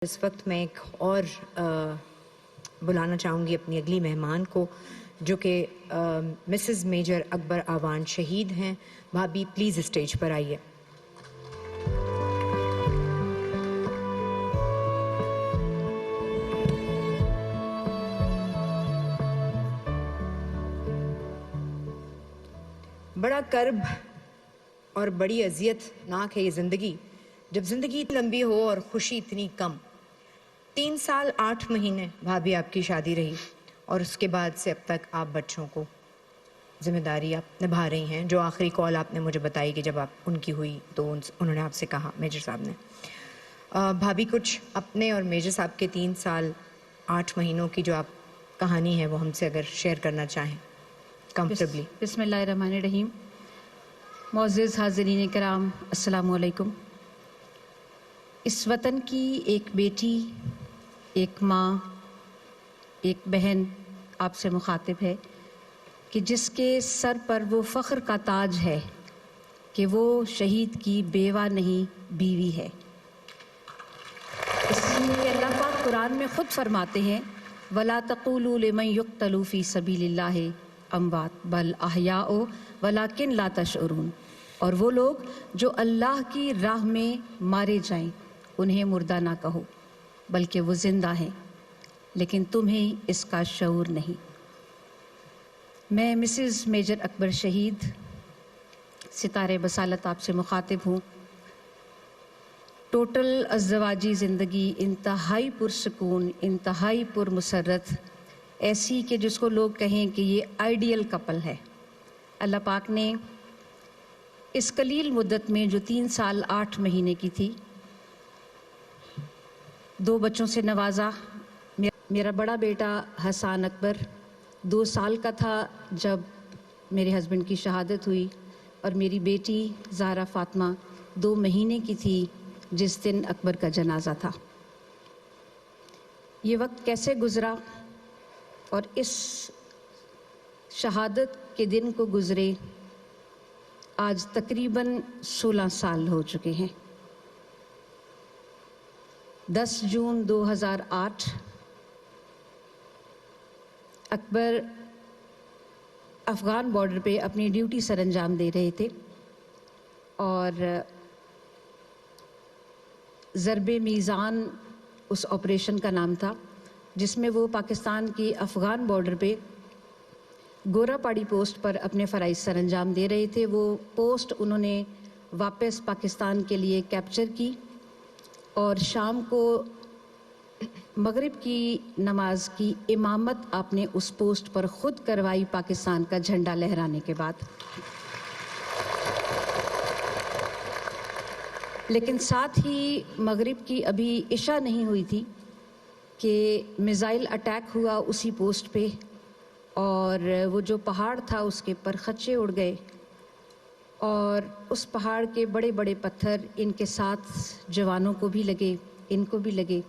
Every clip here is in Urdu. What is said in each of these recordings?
اس وقت میں ایک اور بلانا چاہوں گی اپنی اگلی مہمان کو، جو کہ مسز میجر اکبر آوان شہید ہیں۔ بھابھی پلیز اسٹیج پر آئیے۔ بڑا کرب اور بڑی اذیت ناک ہے یہ زندگی، جب زندگی لمبی ہو اور خوشی اتنی کم۔ 3 سال 8 مہینے بھابھی آپ کی شادی رہی، اور اس کے بعد سے اب تک آپ بچوں کو ذمہ داری آپ نبھا رہی ہیں۔ جو آخری کال آپ نے مجھے بتائی کہ جب آپ ان کی ہوئی تو انہوں نے آپ سے کہا، میجر صاحب نے، بھابھی کچھ اپنے اور میجر صاحب کے 3 سال 8 مہینوں کی جو آپ کہانی ہے وہ ہم سے اگر شیئر کرنا چاہیں کمفرٹیبلی۔ بسم اللہ الرحمن الرحیم۔ معزز حاضرین کرام، السلام علیکم۔ اس وطن کی ایک بیٹی، ایک ماں، ایک بہن آپ سے مخاطب ہے کہ جس کے سر پر وہ فخر کا تاج ہے کہ وہ شہید کی بیوہ نہیں، بیوی ہے۔ اس لیے اللہ پاک قرآن میں خود فرماتے ہیں وَلَا تَقُولُوا لِمَنْ يُقْتَلُ فِي سَبِيلِ اللَّهِ أَمْوَاتٌ بَلْ أَحْيَاءٌ وَلَكِنْ لَا تَشْعُرُونَ۔ اور وہ لوگ جو اللہ کی راہ میں مارے جائیں انہیں مردہ نہ کہو، بلکہ وہ زندہ ہیں، لیکن تمہیں اس کا شعور نہیں۔ میں مسز میجر اکبر شہید ستارے بصالت آپ سے مخاطب ہوں۔ ٹوٹل ازدواجی زندگی انتہائی پرسکون، انتہائی پرمسرت، ایسی کہ جس کو لوگ کہیں کہ یہ آئیڈیل کپل ہے۔ اللہ پاک نے اس قلیل مدت میں جو 3 سال 8 مہینے کی تھی، 2 بچوں سے نوازا۔ میرا بڑا بیٹا حسان اکبر 2 سال کا تھا جب میرے ہسبینڈ کی شہادت ہوئی، اور میری بیٹی زہرا فاطمہ 2 مہینے کی تھی جس دن اکبر کا جنازہ تھا۔ یہ وقت کیسے گزرا اور اس شہادت کے دن کو گزرے آج تقریباً 16 سال ہو چکے ہیں۔ 10 جون 2008 اکبر افغان بارڈر پہ اپنی ڈیوٹی سر انجام دے رہے تھے، اور ضرب میزان اس آپریشن کا نام تھا، جس میں وہ پاکستان کی افغان بارڈر پہ گورا پاڑی پوسٹ پر اپنے فرائض سر انجام دے رہے تھے۔ وہ پوسٹ انہوں نے واپس پاکستان کے لیے کیپچر کی، اور شام کو مغرب کی نماز کی امامت آپ نے اس پوسٹ پر خود کروائی پاکستان کا جھنڈا لہرانے کے بعد۔ لیکن ساتھ ہی مغرب کی ابھی عشاء نہیں ہوئی تھی کہ میزائل اٹیک ہوا اسی پوسٹ پہ، اور وہ جو پہاڑ تھا اس کے پر خدشے اڑ گئے، اور اس پہاڑ کے بڑے بڑے پتھر ان کے ساتھ جوانوں کو بھی لگے، ان کو بھی لگے۔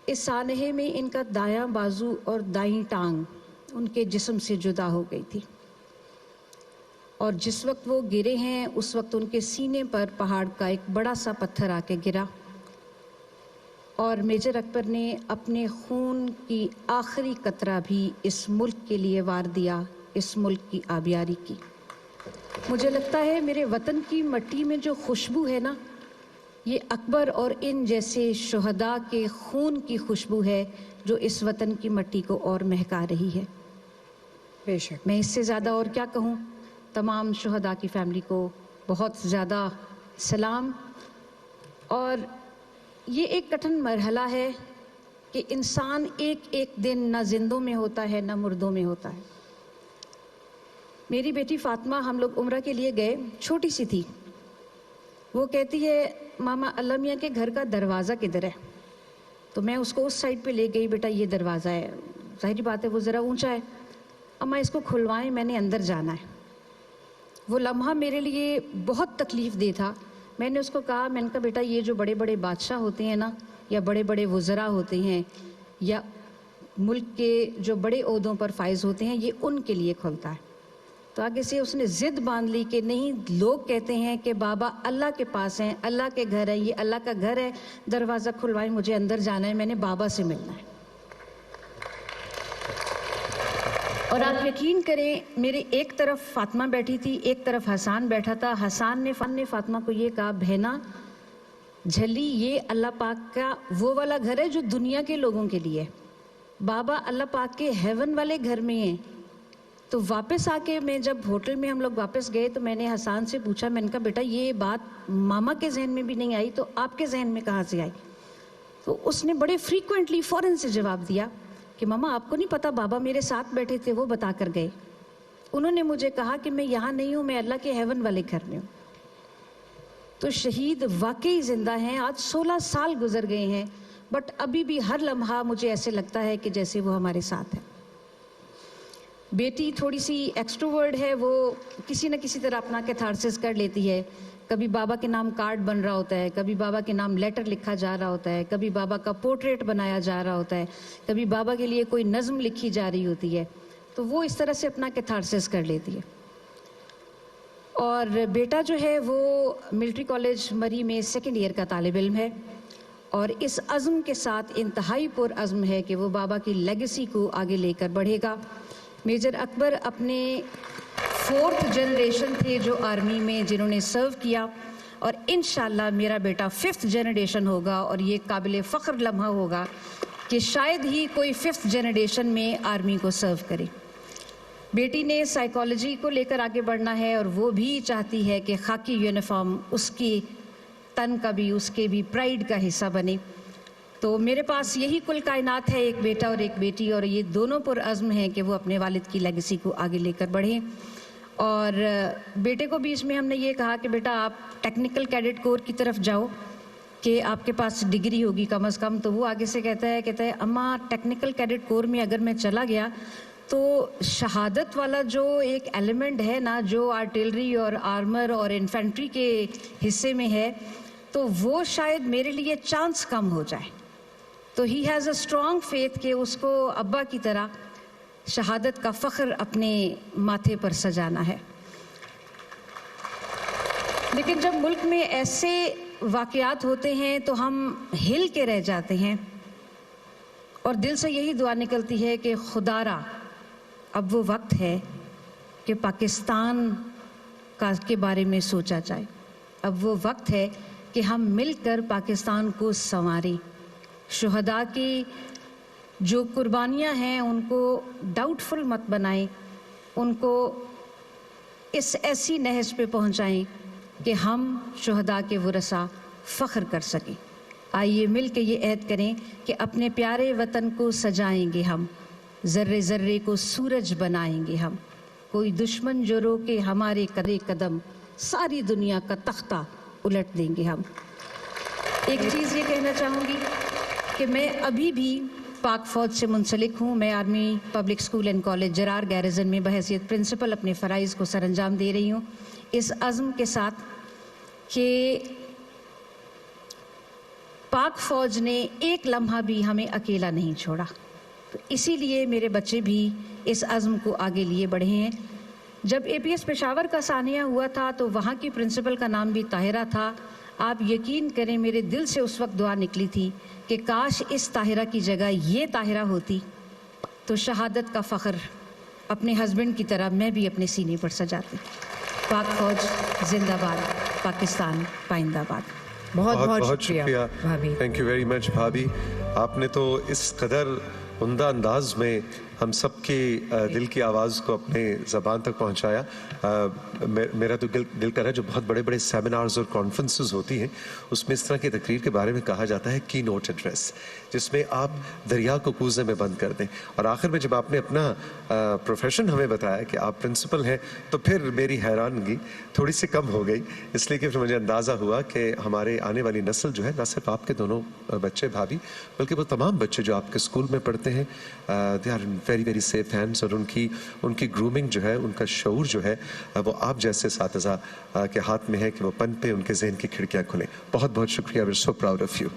اس سانحے میں ان کا دایاں بازو اور دائیں ٹانگ ان کے جسم سے جدا ہو گئی تھی، اور جس وقت وہ گرے ہیں اس وقت ان کے سینے پر پہاڑ کا ایک بڑا سا پتھر آ کے گرا، اور میجر اکبر نے اپنے خون کی آخری قطرہ بھی اس ملک کے لیے وار دیا، اس ملک کی آبیاری کی۔ مجھے لگتا ہے میرے وطن کی مٹی میں جو خوشبو ہے نا، یہ اکبر اور ان جیسے شہداء کے خون کی خوشبو ہے جو اس وطن کی مٹی کو اور مہکا رہی ہے۔ بے شک۔ میں اس سے زیادہ اور کیا کہوں۔ تمام شہداء کی فیملی کو بہت زیادہ سلام۔ اور یہ ایک کٹھن مرحلہ ہے کہ انسان ایک ایک دن نہ زندوں میں ہوتا ہے نہ مردوں میں ہوتا ہے۔ میری بیٹی فاطمہ، ہم لوگ عمرہ کے لیے گئے، چھوٹی سی تھی، وہ کہتی ہے ماما اللہ میاں کے گھر کا دروازہ کدھر ہے؟ تو میں اس کو اس سائڈ پہ لے گئی، بیٹا یہ دروازہ ہے، ظاہری بات ہے وہ ذرا اونچا ہے، اماں اس کو کھلوائیں، میں نے اندر جانا ہے۔ وہ لمحہ میرے لیے بہت تکلیف دہ تھا۔ میں نے اس کو کہا، میں نے کہا بیٹا یہ جو بڑے بڑے بادشاہ ہوتے ہیں نا، یا بڑے بڑے وزراء ہوتے ہیں، یا ملک کے جو بڑے عہدوں پر فائز ہوتے ہیں، یہ ان کے لیے کھلتا ہے، تو آگے سے اس نے ضد باندھ لی کہ نہیں، لوگ کہتے ہیں کہ بابا اللہ کے پاس ہیں، اللہ کے گھر ہے، یہ اللہ کا گھر ہے، دروازہ کھلوائیں، مجھے اندر جانا ہے، میں نے بابا سے ملنا ہے۔ اور آپ یقین کریں، میرے ایک طرف فاطمہ بیٹھی تھی، ایک طرف حسان بیٹھا تھا۔ حسان نے فاطمہ کو یہ کہا، بہنا جھلی، یہ اللہ پاک کا وہ والا گھر ہے جو دنیا کے لوگوں کے لیے ہے، بابا اللہ پاک کے ہیون والے گھر میں ہیں۔ تو واپس آ کے میں جب ہوٹل میں ہم لوگ واپس گئے تو میں نے حسان سے پوچھا، میں نے کہا بیٹا یہ بات ماما کے ذہن میں بھی نہیں آئی تو آپ کے ذہن میں کہاں سے آئی؟ تو اس نے بڑے فریکوینٹلی فوراً سے جواب دیا کہ ماما آپ کو نہیں پتا، بابا میرے ساتھ بیٹھے تھے، وہ بتا کر گئے، انہوں نے مجھے کہا کہ میں یہاں نہیں ہوں، میں اللہ کے ہیون والے گھر میں ہوں۔ تو شہید واقعی زندہ ہیں، آج 16 سال گزر گئے ہیں، بٹ ابھی بھی ہر لمحہ مجھے ایسے لگتا ہے کہ جیسے وہ ہمارے ساتھ ہے۔ بیٹی تھوڑی سی ایکسٹروورڈ ہے، وہ کسی نہ کسی طرح اپنا کیتھارسس کر لیتی ہے، کبھی بابا کے نام کارڈ بن رہا ہوتا ہے، کبھی بابا کے نام لیٹر لکھا جا رہا ہوتا ہے، کبھی بابا کا پورٹریٹ بنایا جا رہا ہوتا ہے، کبھی بابا کے لیے کوئی نظم لکھی جا رہی ہوتی ہے، تو وہ اس طرح سے اپنا کیتھارسس کر لیتی ہے۔ اور بیٹا جو ہے وہ ملٹری کالج مری میں سیکنڈ ایئر کا طالب علم ہے، اور اس عزم کے ساتھ انتہائی پر عزم ہے کہ وہ بابا کی لیگیسی کو آگے لے کر بڑھے گا۔ میجر اکبر اپنے 4th جنریشن تھے جو آرمی میں جنہوں نے سرو کیا، اور انشاءاللہ میرا بیٹا 5th جنریشن ہوگا، اور یہ قابل فخر لمحہ ہوگا کہ شاید ہی کوئی 5th جنریشن میں آرمی کو سرو کرے۔ بیٹی نے سائیکالوجی کو لے کر آگے بڑھنا ہے، اور وہ بھی چاہتی ہے کہ خاکی یونیفارم اس کی تن کا بھی، اس کے بھی پرائیڈ کا حصہ بنے۔ تو میرے پاس یہی کل کائنات ہے، ایک بیٹا اور ایک بیٹی، اور یہ دونوں پر عزم ہیں کہ وہ اپنے والد کی لیگیسی کو آگے لے کر بڑھیں۔ اور بیٹے کو بھی اس میں ہم نے یہ کہا کہ بیٹا آپ ٹیکنیکل کیڈٹ کور کی طرف جاؤ کہ آپ کے پاس ڈگری ہوگی کم از کم۔ تو وہ آگے سے کہتا ہے اماں ٹیکنیکل کیڈٹ کور میں اگر میں چلا گیا تو شہادت والا جو ایک ایلیمنٹ ہے نا، جو آرٹلری اور آرمر اور انفینٹری کے حصے میں ہے، تو وہ شاید میرے لیے چانس کم ہو جائے۔ تو he has a strong faith کہ اس کو ابا کی طرح شہادت کا فخر اپنے ماتھے پر سجانا ہے۔ لیکن جب ملک میں ایسے واقعات ہوتے ہیں تو ہم ہل کے رہ جاتے ہیں، اور دل سے یہی دعا نکلتی ہے کہ خدا را اب وہ وقت ہے کہ پاکستان کے بارے میں سوچا جائے، اب وہ وقت ہے کہ ہم مل کر پاکستان کو سنواریں۔ شہداء کی جو قربانیاں ہیں ان کو ڈاؤٹ فل مت بنائیں، ان کو اس ایسی نہج پہ پہنچائیں کہ ہم شہداء کے ورثاء فخر کر سکیں۔ آئیے مل کے یہ عہد کریں کہ اپنے پیارے وطن کو سجائیں گے ہم، ذرے ذرے کو سورج بنائیں گے ہم، کوئی دشمن جو روکے ہمارے قدم، ساری دنیا کا تختہ الٹ دیں گے ہم۔ ایک چیز یہ کہنا چاہوں گی کہ میں ابھی بھی پاک فوج سے منسلک ہوں۔ میں army public school and college Jarrar garrison میں بحیثیت پرنسپل اپنے فرائض کو سر انجام دے رہی ہوں، اس عزم کے ساتھ کہ پاک فوج نے ایک لمحہ بھی ہمیں اکیلا نہیں چھوڑا۔ تو اسی لیے میرے بچے بھی اس عزم کو آگے لیے بڑھے ہیں۔ جب APS پشاور کا سانحہ ہوا تھا تو وہاں کی پرنسپل کا نام بھی طاہرہ تھا۔ آپ یقین کریں میرے دل سے اس وقت دعا نکلی تھی کہ کاش اس طاہرہ کی جگہ یہ طاہرہ ہوتی تو شہادت کا فخر اپنے ہسبینڈ کی طرح میں بھی اپنے سینے پر سجاتی۔ پاک فوج زندہ باد، پاکستان پائندہ باد۔ بہت بہت شکریہ بھابھی۔ تھینک یو ویری مچ بھابھی، آپ نے تو اس قدر عمدہ انداز میں ہم سب کی دل کی آواز کو اپنے زبان تک پہنچایا۔ میرا تو دل کر رہا ہے جو بہت بڑے بڑے سیمینارز اور کانفرنسز ہوتی ہیں اس میں اس طرح کی تقریر کے بارے میں کہا جاتا ہے کی نوٹ ایڈریس، جس میں آپ دریا کو کوزے میں بند کر دیں، اور آخر میں جب آپ نے اپنا پروفیشن ہمیں بتایا کہ آپ پرنسپل ہیں تو پھر میری حیرانگی تھوڑی سی کم ہو گئی، اس لیے کہ پھر مجھے اندازہ ہوا کہ ہمارے آنے والی نسل جو ہے نہ صرف آپ کے دونوں بچے بھابھی بلکہ وہ تمام بچے جو آپ کے اسکول میں پڑھتے ہیں they are in very very safe hands, اور ان کی گرومنگ جو ہے، ان کا شعور جو ہے وہ آپ جیسے اساتذہ کے ہاتھ میں ہے کہ وہ پن پہ ان کے ذہن کی کھڑکیاں کھلیں۔ بہت بہت شکریہ، we are so proud of you.